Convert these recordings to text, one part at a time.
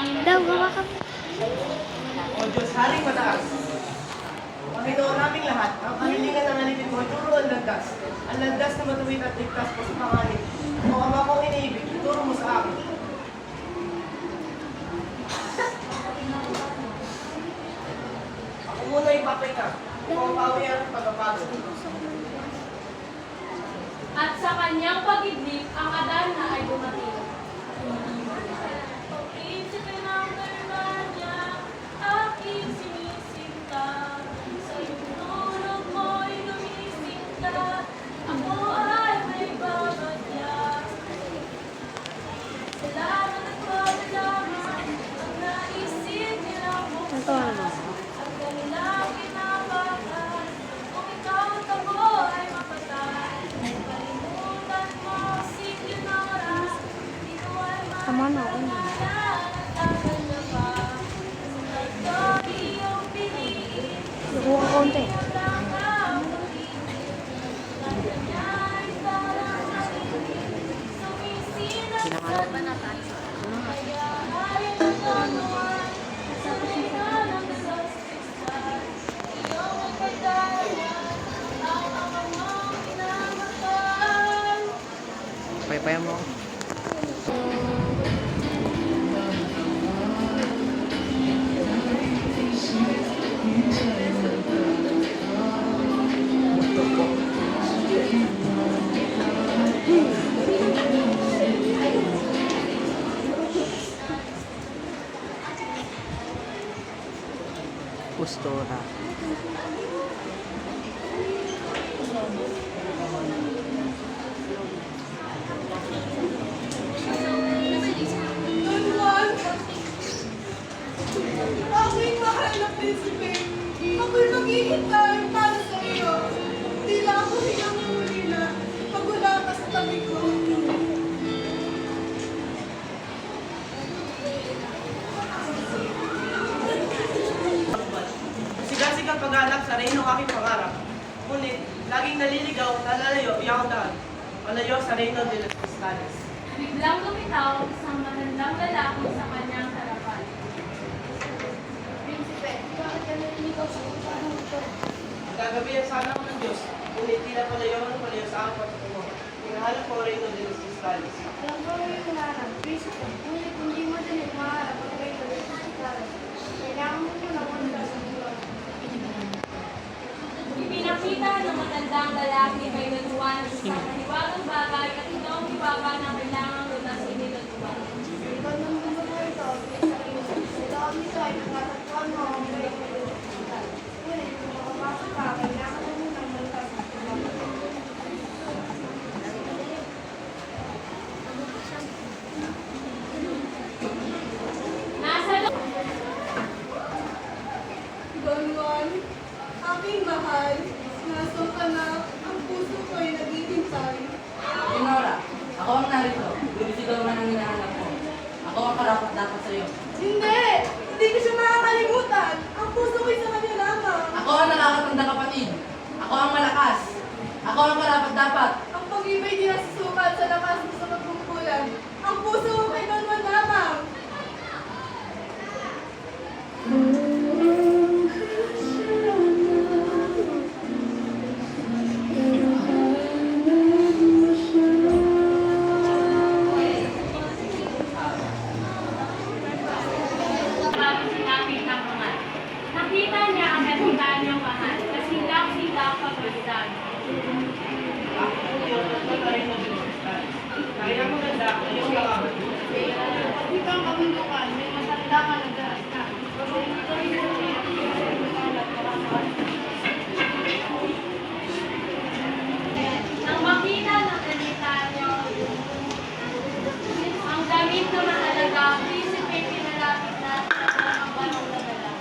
Daw, gawa ka. O Diyos, Haring mataas. Panginoon naming lahat, ang kahilingan ng alipin mo, ituro ang landas. Ang landas na matuwid at ligtas po sa panganib. O Ama kong iniibig, ituro mo sa akin. Ako muna ipapay ka. Kung pawi ang pagpapagod. At sa kanyang pag-ibig, ang Adana ay dumating. Pag-iisipin ng Germania, aking sinisinta. Sa iyong tulog mo'y lumisinta. Ako ay may babagyak. Salamat at paglaman, ang naisip nilang buksan. Ang kanilang kinabahan, kung ikaw at ako ay mapatay. Kalimutan mo si Leonora, di ko ay Tama na, maalala at tagal na ba. Ito iyong piniin, Nakuha ka konti. lang ang ulitin. Kanya niya ay parang narinig, sumisinat sa kaya ay nagkatuan, sanay na lang sa siksay. Iyong pagdalaman, ang ama mong inamatay. Paypaya mo. Postura. Aking mahal na prinsipe, ako'y maghihintay para sa iyo. Tila ako hinamuli na pag wala ka sa tabi ko. Sigasig ang pag-anak sa reynong aking pangarap. Ngunit, laging naliligaw, nalalayo, iyang daan. Malayo sa reyno de los cristales. Biglang lumitaw isang magandang lalaki sa kanyang harapan. Prinsipe, bakit ka naliligaw sa kung ito? Gagabihan sana ako ng Diyos, ngunit tila palayo sa aking patutungo. Hinahanap ko reyno de los cristales. Alam ko yung hinahanap, Prinsipe. Ngunit hindi mo din maharap ang kayo ng pagkakaroon. Kailangan mo ko na muna sa buwan. Ipinakita ng matandang lalaki kay Don Juan ang isang mahiwagang bagay at ito ang hiwaga na kailangang lutasin ni Don Juan. Ikaw ng mundo mo ito, sa iyo. Ito ang ito ay natatagpuan mo ang kayo ng pagkakaroon. Ngunit kung makapasok ka, kailangan mo muna magkas sa buwan. Nasa Don Juan, aking mahal, nasaan ka na, ang puso ko ay naghihintay. Leonora, ako ang narito. Bibisigaw man ang hinahanap ko. Ako ang karapat dapat sa iyo. Hindi! Hindi ko siya makakalimutan. Ang puso ko'y sa kanya lamang. Ako ang nakakatanda kapatid. Ako ang malakas. Ako ang karapat dapat. Ang pag-ibig di nasusukat sa lakas mo sa pagpungkulan. Ang puso ko kay Don Juan lamang. bago sinapit ng mahal. Nakita niya ang kapitan niyang mahal, kasilak-silak pagmasdan. Kaya mo ganda, iyong kakabat. Ito ang kabundukan, may matanda ka na daras ka. Nang makita ng kapitan niya, ang damit na mahalaga, prinsipe pinalapit na ang barong nadala.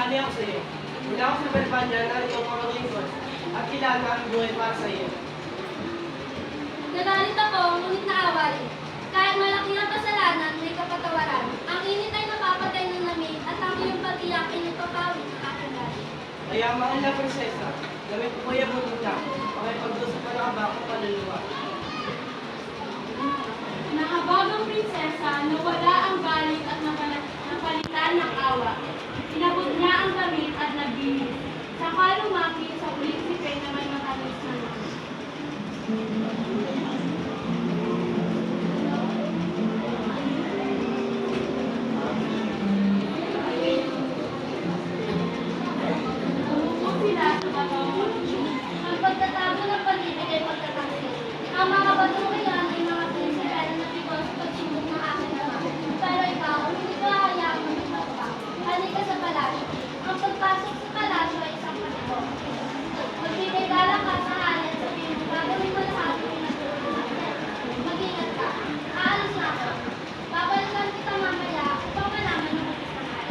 Nag-aani ako sa iyo. Mula ako sa Berbanya, narito ang mga lingkod. At ilan na ang buhay para sa iyo. Nagalit ako, ngunit naawa rin. Kahit malaki ang kasalanan, may kapatawaran. Ang init ay napapatay ng lamig at ang iyong pag-iyak ay nagpapawid ng aking galit. Kaya mahal na prinsesa, gamit ko kaya mo nila. Pakipag-usap pa na ba akong kaluluwa. Nakabagang prinsesa, nawala ang galit at napalitan ng awa. Inabot niya ang damit at nagbihis. Saka lumaki sa prinsipe na may matamis na naman. Umukot sila sa batong. Ang pagtatago ng pag-ibig ay pagtatanggi. Ang mga baturian ay mga prinsipe na napikon sa pagsubok ng aking ama. Pero ikaw, hindi ko hahayaang maging pa. Halika sa palasyo. Ang pagpasok sa palasyo ay isang panito. Magbibigala ka sa halin sa piling gagawin mo lahat ng pinatulungan natin. Mag-ingat ka. Aalis na ako. Babalikan kita mamaya upang malaman ng magkasahay.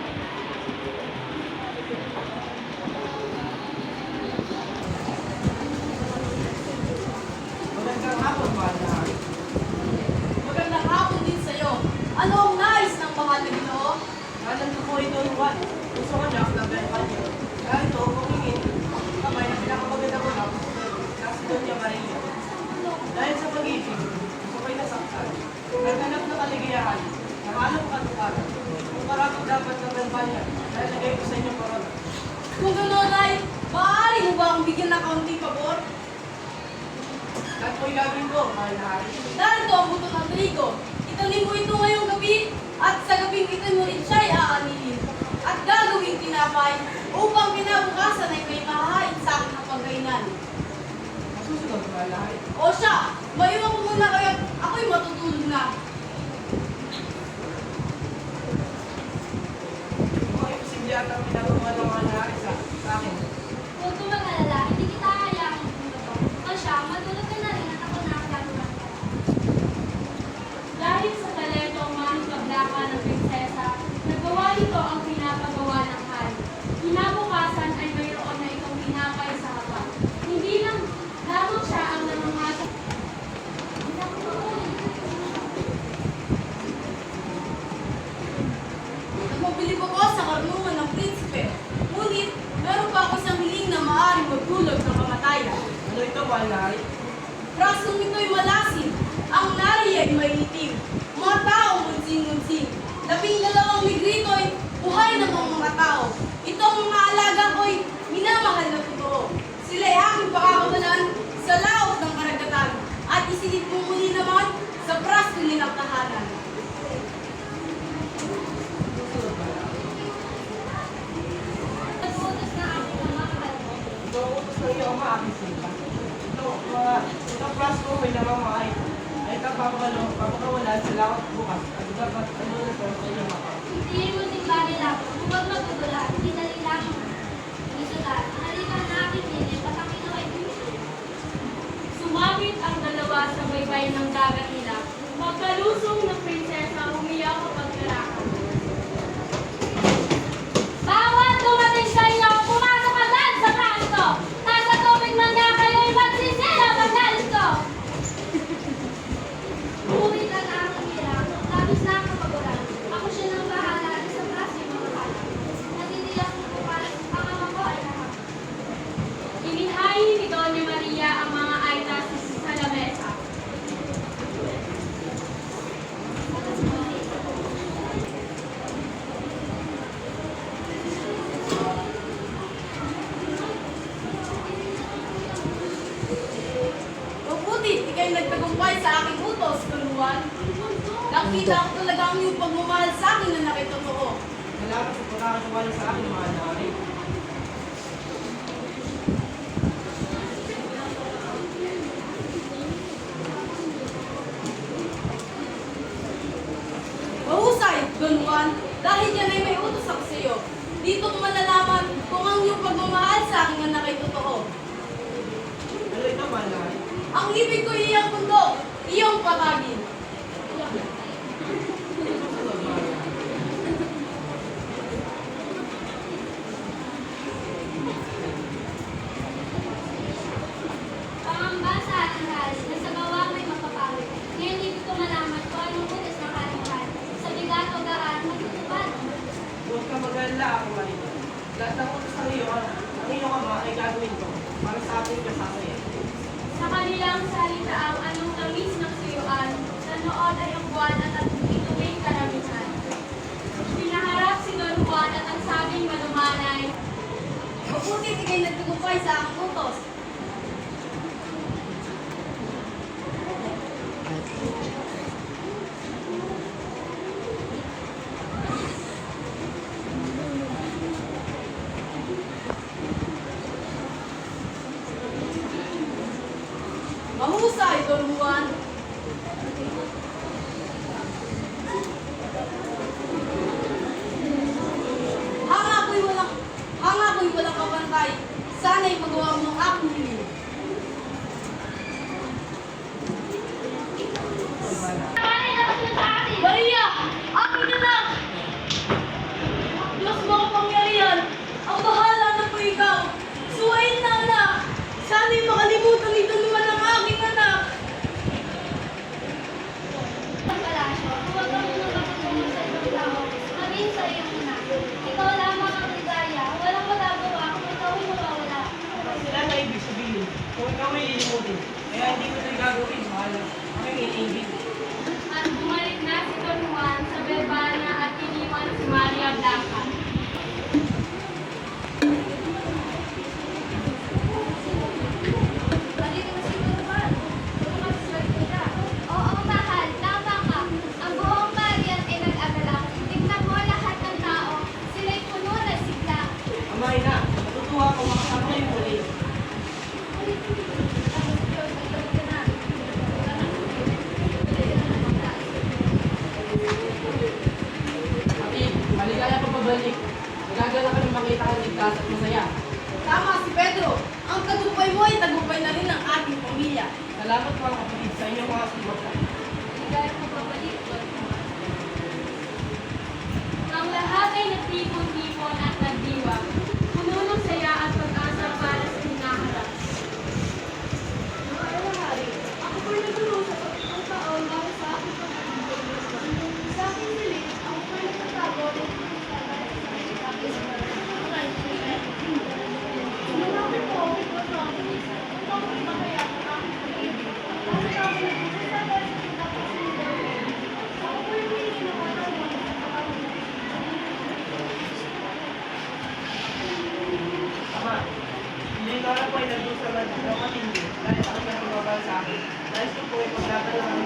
Magandang hapon, mahal na hari. Magandang hapon din sa'yo. Ano ang nais ng mahal na Ginoo? Nanan ko po ito Juan. Gusto ko niya ang Berbanya. Kaya ito, kumingin. Kamay na pinakamaganda ko lang. Nasa Doña Maria. Dahil sa pag-ibig, gusto ko'y nasaktan. Naghanap na kaligayahan. Nakalong katukaran. Kung karapat dapat ng Berbanya, dahil lagay ko sa inyong korona. Kung gano'n ay, maaari mo ba akong bigyan ng kaunting pabor? Lahat ko'y gagawin ko, mahal na hari. Narito ang buto ng trigo. Itanim mo ito ngayong gabi at sa gabing ito mo rin siya'y aanilin. At gagawing tinapay upang kinabukasan ay may mahahain sa akin ng pagkainan. Masusunod, mahal na hari. O siya, maiwan ko muna kayo at ako'y matutulog na. Mga imposible at ang pinagawa ng mahal na hari sa akin. Huwag kang mag-alala, hindi kita hahayaang maging ito. O siya, matulog ka na rin at ako na ang gagawin ka. Dahil sa talento ang manikablaka ng prinsesa, nagawa nito ang pinapagawa ng hari. Kinabukasan ay mayroon na itong pinapay sa haba. Hindi lang lamang siya ang namamasak. Nagpabilib ako sa karunungan ng prinsipe. Ngunit, meron pa ako isang hiling na maaaring magdulog ng kamatayan. Ano ito, mahal na hari? Rasong ito'y malasin. Ang nariya ay may itim. Mga taong munsing-munsing. 12 negrito ay buhay ng mga tao. Itong mga alaga ko'y minamahal na totoo. Sila ay aking pakakawalan sa laot ng karagatan at isilip mo muli naman sa prasko nilang tahanan. Nag-utos na ako ng mga mahal mo. Ito ang utos ng iyo, ama, aking sinta. Itong prasko may namamay. Ay papakawalan sa lakot bukas. At dapat ano na ito sa inyong mapa. Hindi mo timbali lang. Huwag magugula. Hindi dali lang. Isulat. Halika na aking nilip at ang kinuha Sumabit ang dalawa sa baybay ng dagat nila. Pagkalusong ng prinsesa, umiyak kapag karakan. Bawat dumating sa inyo, pumasok agad sa prasko! Nasa tubig man nga kayo'y magsisila pag nalis ko! Umuwi ka na ang hirap, tapos na ang kapaguran. Ako siya nang bahala sa prasko yung mga halang. Natitiyak ko bukas, ang ama ko ay lahat. Inihain ni Doña Maria ang mga aitas sa lamesa. Mabuti, ikay nagtagumpay sa aking utos, tuluan. Nakita ko talaga ang iyong pagmamahal sa akin na nakitotoo. Salamat sa pagkakatiwala sa akin, mahal na hari. Mahusay, Don Juan, dahil yan ay may utos ako sa iyo. Dito ko malalaman kung ang iyong pagmamahal sa akin na nakitotoo. Ano ito, mahal na hari? Ang ibig ko iyang mundo, iyong patagin. Susunod, mahal na hari. Lahat ng utos ng iyo, ang iyong ama ay gagawin ko para sa ating kasasaya. Sa kanilang salitaang anong tamis ng suyuan, sa nood ay ang buwan at ang itubig karamihan. Pinaharap si Don Juan at ang sabing malumanay, Mabuti ikay nagtugupay sa aking utos. Mahusay, Don Juan. Hanga ko'y walang kapantay. Sana'y magawa mo ang aking hiling. Maria! Aking anak! Diyos makapangyarihan! Ang bahala na po ikaw! Suwain na anak! Sana'y makalimutan nito naman ang aking anak! Ang palasyo, huwag kang magpapatungo sa ibang tao, maging sa iyong ina. Ikaw lamang ang ligaya, walang magagawa kung ikaw ay mawawala. Sila na ibig sabihin, kung ikaw may lilimutin, kaya hindi ko ito'y gagawin, mahal. Ang iniibig. at bumalik na si Don Juan sa Bebana at iniwan si Maria Blanca. Balik na si Norman. Sumaswerte ka. Oo, mahal. Tama ka. Ang buong bayan ay nag-alala. Tignan mo lahat ng tao. Sila'y puno na sigla. Amay na, natutuwa ko makasama kayo muli. Kapit, maligaya pa pabalik. Nagagala kami makita ka ligtas at masaya. Tama si Pedro. Ang tagumpay mo ay tagumpay na rin ng ating pamilya. Salamat mga kapatid sa inyong mga suporta. Ligaya po babalik, Don Juan. Ang lahat ay nagtipon-tipon at nagdiwang. Puno ng saya at pag-asa para sa hinaharap. Mahal na hari, ako po'y nagdurusa sa pitong taon para sa aking pagkakas. Sa aking dilim, ako po'y nagtatago ng pagkakalas sa aking kapis. Sumanapin po ako ito sa aking isa. Ang tao'y makaya ng aking pag-ibig. Kasi ako nagdurusa dahil sa pinapasimulan. Ako po'y humingi ng katawan sa pagkakalas. Ama, hindi ko na po ay nagdusa ng matindi dahil ako nagmamahal sa akin. Nais ko po ay paglaban ng